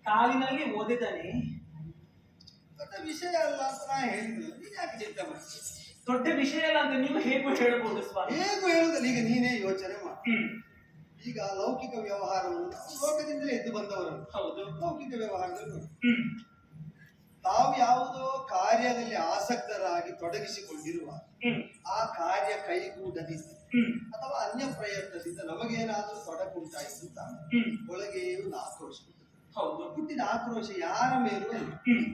ಕಾಲಿನಲ್ಲಿ ಓದಿದ್ದಾನೆ. ದೊಡ್ಡ ವಿಷಯ ಅಲ್ಲ ಅಂತ ನಾ ಹೇಳಿದ್ರು, ನೀನ್ ಯಾಕೆ ಚಿಂತೆ ಮಾಡ್ತೀನಿ? ದೊಡ್ಡ ವಿಷಯ ಅಲ್ಲ ಅಂತ ನೀವು ಹೇಗೂ ಹೇಳಬಹುದು ಸ್ವಾಮಿ. ಹೇಗೂ ಹೇಳುದಲ್ಲ, ಈಗ ನೀನೇ ಯೋಚನೆ ಮಾಡಿ. ಈಗ ಲೌಕಿಕ ವ್ಯವಹಾರವನ್ನು ಲೋಕದಿಂದಲೇ ಎದ್ದು ಬಂದವರು. ಹೌದು. ಲೌಕಿಕ ವ್ಯವಹಾರದಲ್ಲಿ ತಾವು ಯಾವುದೋ ಕಾರ್ಯದಲ್ಲಿ ಆಸಕ್ತರಾಗಿ ತೊಡಗಿಸಿಕೊಂಡಿರುವ ಆ ಕಾರ್ಯ ಕೈಗೂಡದಿದ್ದ ಅಥವಾ ಅನ್ಯ ಪ್ರಯತ್ನದಿಂದ ನಮಗೇನಾದ್ರೂ ತೊಡಕುಂಟಾಯಿತು ಅಂತ ಒಳಗೆ ಒಂದು ಆಕ್ರೋಶ. ಹೌದು. ಹುಟ್ಟಿದ ಆಕ್ರೋಶ ಯಾರ ಮೇಲೂ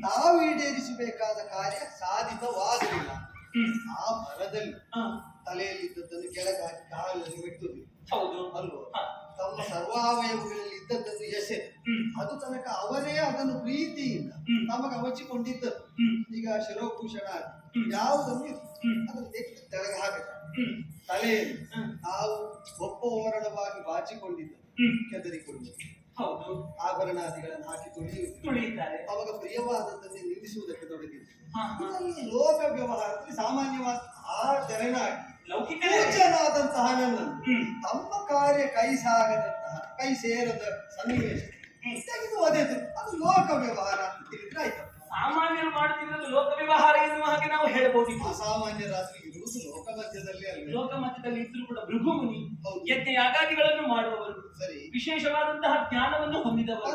ತಾವು ಈಡೇರಿಸಬೇಕಾದ ಕಾರ್ಯ ಸಾಧಿತವಾಗಲಿಲ್ಲ. ಆ ಭರದಲ್ಲಿ ತಲೆಯಲ್ಲಿದ್ದದ್ದನ್ನು ಕೆಳಗೆ ಹಾಕಿ ಕಾಲಲ್ಲಿ ಬಿಟ್ಟುದು. ಹೌದು ಅಲ್ವೋ? ತಮ್ಮ ಸರ್ವಾವಯವಗಳಲ್ಲಿ ಇದ್ದದ್ದನ್ನು ಎಸೆದು ಅದು ತನಕ ಅವರೇ ಅದನ್ನು ಪ್ರೀತಿಯಿಂದ ನಮಗೆ ಹಚ್ಚಿಕೊಂಡಿದ್ದದ್ದು. ಈಗ ಶಿರೋಭೂಷಣ ಯಾವುದನ್ನು ಅದನ್ನು ತೆಗೆದು ತೆಳಗೆ ಹಾಕುತ್ತಾರೆ. ತಲೆಯಲ್ಲಿ ನಾವು ಒಪ್ಪೋರಣವಾಗಿ ಬಾಚಿಕೊಂಡಿದ್ದ ಕೆದರಿಕೊಂಡು ಹೌದು ಆಭರಣಾದಿಗಳನ್ನು ಹಾಕಿ ತುಳಿಯುತ್ತಾರೆ. ಅವಾಗ ಪ್ರಿಯವಾದದ್ದನ್ನೇ ನಿಲ್ಲಿಸುವುದಕ್ಕೆ ತೊಡಗಿದ್ರು. ಲೋಕ ವ್ಯವಹಾರದಲ್ಲಿ ಸಾಮಾನ್ಯವಾದ ಆ ತೆರನಾಗಿ ಲೌಕಿಕನಾದಂತಹ ನನ್ನನ್ನು ತಮ್ಮ ಕಾರ್ಯ ಕೈ ಸಾಗದಂತಹ ಕೈ ಸೇರದ ಸನ್ನಿವೇಶ ತೆಗೆದು ಒದೆದು ಅದು ಲೋಕ ವ್ಯವಹಾರ ಅಂತ ತಿಳಿದ್ರೆ ಆಯ್ತು. ಸಾಮಾನ್ಯರು ಮಾಡುತ್ತಿರುವುದು ಲೋಕ ವ್ಯವಹಾರ ಎನ್ನುವ ಹಾಗೆ ನಾವು ಹೇಳಬಹುದು. ಅಸಾಮಾನ್ಯರಾತ್ರಿ ಇರುವುದು ಲೋಕ ಮಧ್ಯದಲ್ಲಿ ಅಲ್ಲ. ಲೋಕ ಮಧ್ಯದಲ್ಲಿ ಇದ್ರೂ ಕೂಡ ಭೃಗುಮುನಿ ಯಜ್ಞ ಯಾಗಾದಿಗಳನ್ನು ಮಾಡುವವರು, ಸರಿ, ವಿಶೇಷವಾದಂತಹ ಜ್ಞಾನವನ್ನು ಹೊಂದಿದವರು,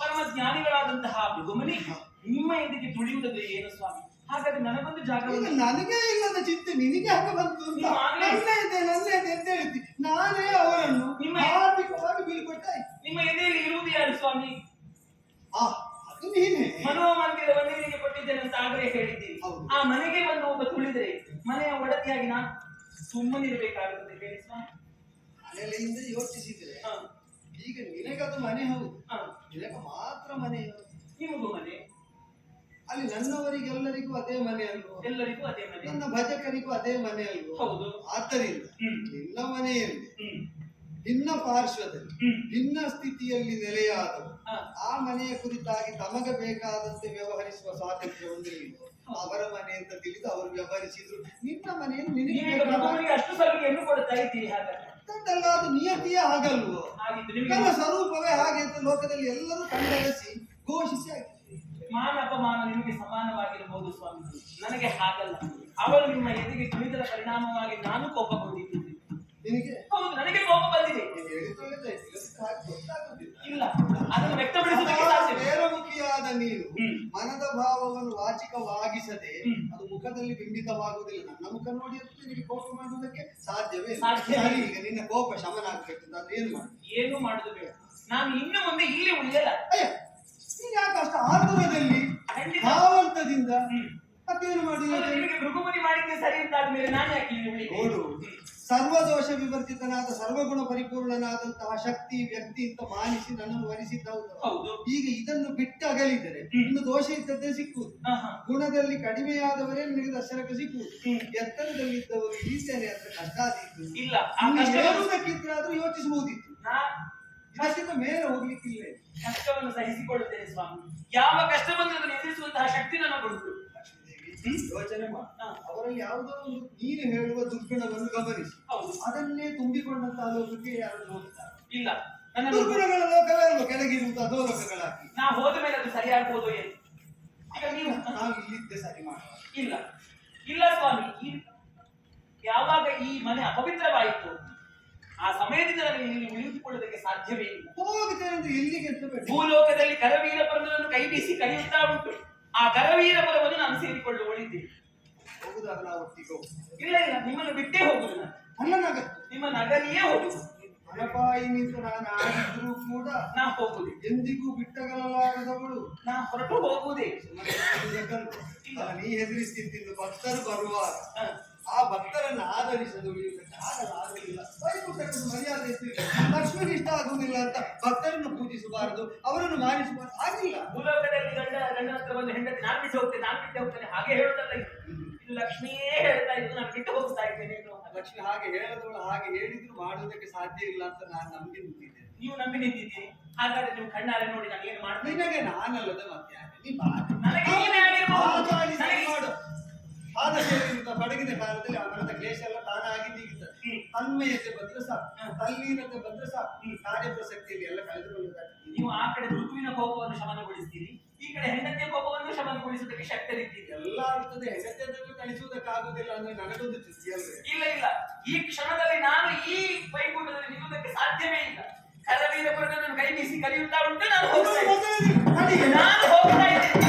ಪರಮ ಜ್ಞಾನಿಗಳಾದಂತಹ ಭೃಗುಮುನಿ ನಿಮ್ಮ ಇದಕ್ಕೆ ತುಳಿಯುವುದಾದ್ರೆ ಏನು ಸ್ವಾಮಿ? ಹಾಗಾದ್ರೆ ನನಗೊಂದು ಜಾಗವನ್ನು, ನನಗೆ ಇಲ್ಲದ ಚಿಂತೆ ನಿನಗೆ ಹಾಗೆ ಬಂತು ಅಂತ ನನ್ನೇ ಅಂತ ಹೇಳ್ತಿ. ನಾನೇ ಅವರನ್ನು ನಿಮ್ಮ ಆರ್ಥಿಕವಾಗಿ ಬೀಳ್ಕೊಟ್ಟಾಯ್ತು. ನಿಮ್ಮ ಎದೆಯಲ್ಲಿ ಇರುವುದು ಯಾರು ಸ್ವಾಮಿ? ಅದು ನೀನೇ. ಮನೋಮಂದಿರವನ್ನೇ ನಿಮಗೆ ಕೊಟ್ಟಿದ್ದೇನೆ ಅಂತ ಆಗಲೇ ಹೇಳಿದ್ದೀರಿ. ಆ ಮನೆಗೆ ಬಂದು ಒಬ್ಬ ತುಳಿದ್ರೆ ಮನೆಯ ಒಡತಿಯಾಗಿ ನಾನು ಸುಮ್ಮನಿರಬೇಕಾಗುತ್ತದೆ ಹೇಳಿ ಸ್ವಾಮಿ. ಮನೆಯಿಂದ ಯೋಚಿಸಿದ್ರೆ ಈಗ ನಿನಗದು ಮನೆ ಹೌದು, ನಿನಗೆ ಮಾತ್ರ ಮನೆ ಹೌದು. ನಿಮಗೂ ಮನೆ, ಅಲ್ಲಿ ನನ್ನವರಿಗೆಲ್ಲರಿಗೂ ಅದೇ ಮನೆ ಅಲ್ವೋ? ಎಲ್ಲರಿಗೂ ಅದೇ ಮನೆ, ನನ್ನ ಭಜಕರಿಗೂ ಅದೇ ಮನೆ ಅಲ್ವೋ? ಹೌದು. ಆದ್ದರಿಂದ ನಿನ್ನ ಮನೆಯಲ್ಲಿ ಭಿನ್ನ ಪಾರ್ಶ್ವದಲ್ಲಿ ಭಿನ್ನ ಸ್ಥಿತಿಯಲ್ಲಿ ನೆಲೆಯಾದವು ಆ ಮನೆಯ ಕುರಿತಾಗಿ ತಮಗೆ ಬೇಕಾದಂತೆ ವ್ಯವಹರಿಸುವ ಸ್ವಾತಂತ್ರ್ಯ ಹೊಂದಿರಲಿಲ್ಲ. ಅವರ ಮನೆ ಅಂತ ತಿಳಿದು ಅವರು ವ್ಯವಹರಿಸಿದ್ರು. ನಿನ್ನ ಮನೆಯನ್ನು ನಿನಗೆ ಅಷ್ಟು ಸಲಿಗೆಯನ್ನು ಕೊಡ್ತಾ ಇದ್ದೀರಿ. ಹಾಗಾದ್ರೆ ಅದು ನಿಯತಿಯೇ ಹಾಗಲ್ವೋ? ನನ್ನ ಸ್ವರೂಪವೇ ಹಾಗೆ ಅಂತ ಲೋಕದಲ್ಲಿ ಎಲ್ಲರೂ ಕಂಡರಿಸಿ ಘೋಷಿಸಿ ಆಗಿದೆ. ಮಾನ ಅಪಮಾನ ನಿಮಗೆ ಸಮಾನವಾಗಿರಬಹುದು ಸ್ವಾಮಿ, ನನಗೆ ಹಾಗಲ್ಲ. ಅವಳು ನಿಮ್ಮ ಎದೆಗೆ ತುಳಿದರ ಪರಿಣಾಮವಾಗಿ ನಾನು ಕೋಪಗೊಂಡಿದ್ದೀನಿ. ನಿನಗೆ? ಹೌದು, ನನಗೆ ಕೋಪ ಬಂದಿದೆ. ಇಲ್ಲ, ಅದನ್ನು ವ್ಯಕ್ತಪಡಿಸುವುದಕ್ಕೆ ಸಾಧ್ಯ. ನೇರಮುಖಿಯಾದ ನೀನು ಮನದ ಭಾವವನ್ನು ವಾಚಿಕವಾಗಿಸದೆ ಅದು ಮುಖದಲ್ಲಿ ಬಿಂಬಿತವಾಗುವುದಿಲ್ಲ. ನನ್ನ ಮುಖ ನೋಡಿ ನಿನಗೆ ಕೋಪ ಮಾಡುವುದಕ್ಕೆ ಸಾಧ್ಯವೇ? ಈಗ ನಿನ್ನ ಕೋಪ ಶಮನ ಆಗ್ಬೇಕು ಅಂತ ಏನು ಮಾಡು? ಏನು ಮಾಡುದು ಬೇಡ. ನಾನು ಇನ್ನು ಮುಂದೆ ಇಲ್ಲಿ ಉಳಿಯಲ್ಲ. ಯಾಕೆ ಅಷ್ಟು ಆತುರದಲ್ಲಿ ಭಾವಂತದಿಂದ ಮತ್ತೇನು ಮಾಡಿ? ಭೃಗುಮುನಿ ಮಾಡಿದ್ದೆ ಸರಿ ಅಂತಾದ್ಮೇಲೆ ನಾನು ಯಾಕೆ ನೋಡು, ಸರ್ವದೋಷ ವಿವರ್ಜಿತನಾದ ಸರ್ವಗುಣ ಪರಿಪೂರ್ಣನಾದಂತಹ ಶಕ್ತಿ ವ್ಯಕ್ತಿ ಅಂತ ಮಾನಿಸಿ ನನ್ನನ್ನು ವರಿಸಿದ್ದೌದು. ಈಗ ಇದನ್ನು ಬಿಟ್ಟು ಅಗಲಿದರೆ ಇನ್ನು ದೋಷ ಇದ್ದದ್ದೇ ಸಿಕ್ಕುವುದು. ಗುಣದಲ್ಲಿ ಕಡಿಮೆಯಾದವರೇ ನಿನಗೆ ದರ್ಶನಕ್ಕೆ ಸಿಕ್ಕುವುದು. ಎತ್ತರದಲ್ಲಿದ್ದವರು ಇಳಿತೇನೆ ಅಂತ ಕಷ್ಟ ಆದೀತು. ಇಲ್ಲ, ಏರುವುದಕ್ಕಿದ್ರಾದ್ರೂ ಯೋಚಿಸಬಹುದಿತ್ತು. ಕಷ್ಟದ ಮೇಲೆ ಹೋಗ್ಲಿಕ್ಕಿಲ್ಲ. ಕಷ್ಟವನ್ನು ಸಹಿಸಿಕೊಳ್ಳುತ್ತೇನೆ ಸ್ವಾಮಿ. ಯಾವ ಕಷ್ಟ ಬಂದರೂ ಅದನ್ನು ಎದುರಿಸುವಂತಹ ಶಕ್ತಿ ನನಗುಂಟು. ಯೋಚನೆ ಮಾಡ, ಅವರಲ್ಲಿ ಯಾವುದೋ ಒಂದು ನೀನು ಹೇಳುವ ದುರ್ಗುಣವನ್ನು ಗಮನಿಸಿ ಅದನ್ನೇ ತುಂಬಿಕೊಂಡಂತಹ ಲೋಕಕ್ಕೆ ಯಾರು ಹೋಗ್ತಾರೆ? ಇಲ್ಲ, ನನ್ನ ದುರ್ಗುಣಗಳ ಲೋಕವೇ ಅಲ್ವ ಕೆಳಗಿರುವುದು ಅದೋ ಲೋಕಗಳಾಗಿ. ನಾ ಹೋದ ಮೇಲೆ ಅದು ಸರಿಯಾಗ್ಬೋದು ಏನು? ಈಗ ನೀವು ನಾವು ಇಲ್ಲಿದ್ದೆ ಸರಿ ಮಾಡ. ಇಲ್ಲ ಇಲ್ಲ ಸ್ವಾಮಿ, ಯಾವಾಗ ಈ ಮನೆ ಅಪವಿತ್ರವಾಯಿತು ಆ ಸಮಯದಿಂದ ನನಗೆ ಇಲ್ಲಿ ಉಳಿದುಕೊಳ್ಳುವುದಕ್ಕೆ ಸಾಧ್ಯವೇ ಇಲ್ಲ. ಹೋಗುತ್ತೆ ಅಂದ್ರೆ ಎಲ್ಲಿಗೆ ಅಂತ ಬೇಡ. ಭೂಲೋಕದಲ್ಲಿ ಕರವೀರಪುರವನ್ನು ಕೈ ಬೀಸಿ ಕರೆಯುತ್ತಾ ಉಂಟು. ಆ ಕರವೀರಪುರವನ್ನು ನಾನು ಸೇರಿಕೊಳ್ಳಲು ಉಳಿದಿದ್ದೀನಿ. ಹೋಗುದಾಗ ನಾವು ಒಟ್ಟಿಗೆ ಇಲ್ಲ ಇಲ್ಲ, ನಿಮ್ಮನ್ನು ಬಿಟ್ಟೇ ಹೋಗುದು ನಾನು. ನನ್ನ ನಗರ ನಿಮ್ಮ ನಗರಿಯೇ ಹೋಗುದು. ಮನಪಾಯಿ ನಿಂತು ನಾನು ಆಡಿದ್ರು ಕೂಡ ನಾ ಹೋಗುದು. ಎಂದಿಗೂ ಬಿಟ್ಟಗಲಾರದವಳು ನಾ ಹೊರಟು ಹೋಗುವುದೇ. ನೀ ಹೆದರಿಸ್ತಿದ್ದು ಭಕ್ತರು ಬರುವಾಗ ಆ ಭಕ್ತರನ್ನು ಆಧರಿಸಲು ಆಗಲಾಗಲಿಲ್ಲ. ವೈಕುಂಠಕ್ಕೆ ಮರ್ಯಾದೆ ಲಕ್ಷ್ಮಿ ಇಷ್ಟ ಆಗುವುದಿಲ್ಲ ಅಂತ ಭಕ್ತರನ್ನು ಪೂಜಿಸಬಾರದು, ಅವರನ್ನು ಮಾನಿಸಬಾರದು. ಆಗಿಲ್ಲ. ಭೂಲೋಕದಲ್ಲಿ ಗಂಡನ ಹತ್ರ ಬಂದು ಹೆಂಡತಿ ನಾನು ಬಿಟ್ಟು ಹೋಗ್ತೇನೆ ಹಾಗೆ ಹೇಳುವುದಲ್ಲ. ಇದು ಲಕ್ಷ್ಮಿಯೇ ಹೇಳ್ತಾ ಇದ್ದು ನಾನು ಬಿಟ್ಟು ಹೋಗ್ತಾ ಇದ್ದೇನೆ. ಲಕ್ಷ್ಮಿ ಹಾಗೆ ಹೇಳದವಳು ಹಾಗೆ ಹೇಳಿದ್ರು ಮಾಡುವುದಕ್ಕೆ ಸಾಧ್ಯ ಇಲ್ಲ ಅಂತ ನಾನು ನಂಬಿ ನಿಂತಿದ್ದೇನೆ. ನೀವು ನಂಬಿ ನಿಂತಿದ್ದೀರಿ. ಹಾಗಾದ್ರೆ ನೀವು ಕಣ್ಣಾರೆ ನೋಡಿ ನಾನು ಏನು ಮಾಡ್ತೀನಿ. ನಿನಗೆ ನಾನಲ್ಲದ ಮತ್ತೆ ಮಾಡು. ಆದ ಪಡಗಿದ ಕಾಲದಲ್ಲಿ ಆ ಮನದ ಕ್ಲೇಶ ಎಲ್ಲ ತಾನಾಗಿ ನೀಗುತ್ತದೆ. ತನ್ಮಯತೆ ಬಂದ್ರೆ ಸಾಕು, ತಲ್ಲೀನತೆ ಬಂದ್ರೆ ಸಾಕು, ಕಾರ್ಯ ಪ್ರಸಕ್ತಿಯಲ್ಲಿ ಎಲ್ಲ ಕಳೆದುಕೊಳ್ಳುವುದಾಗ್ತದೆ. ನೀವು ಆ ಕಡೆ ಋತುವಿನ ಕೋಪವನ್ನು ಶಮನಗೊಳಿಸ್ತೀರಿ, ಈ ಕಡೆ ಹೆಂಡತಿಯ ಕೋಪವನ್ನು ಶಮನಗೊಳಿಸುವುದಕ್ಕೆ ಶಕ್ತರಿದ್ದೀರಿ. ಎಲ್ಲ ಆಗ್ತದೆ, ಹೆಂಡತಿಯನ್ನು ಕಳಿಸುವುದಕ್ಕಾಗುದಿಲ್ಲ ಅಂದ್ರೆ ನನಗೊಂದು ಚಿಂತೆ ಅಲ್ವೇ? ಇಲ್ಲ ಇಲ್ಲ, ಈ ಕ್ಷಣದಲ್ಲಿ ನಾನು ಈ ವೈಕುಂಠದಲ್ಲಿ ನಿಲ್ಲುವುದಕ್ಕೆ ಸಾಧ್ಯವೇ ಇಲ್ಲ. ಕರವೀರಪುರದ ನನ್ನ ಕೈ ಬೀಸಿ ಕಲಿಯುತ್ತಾ ಉಂಟು, ನಾನು ಹೋಗ್ತಾ ಇದ್ದೇನೆ.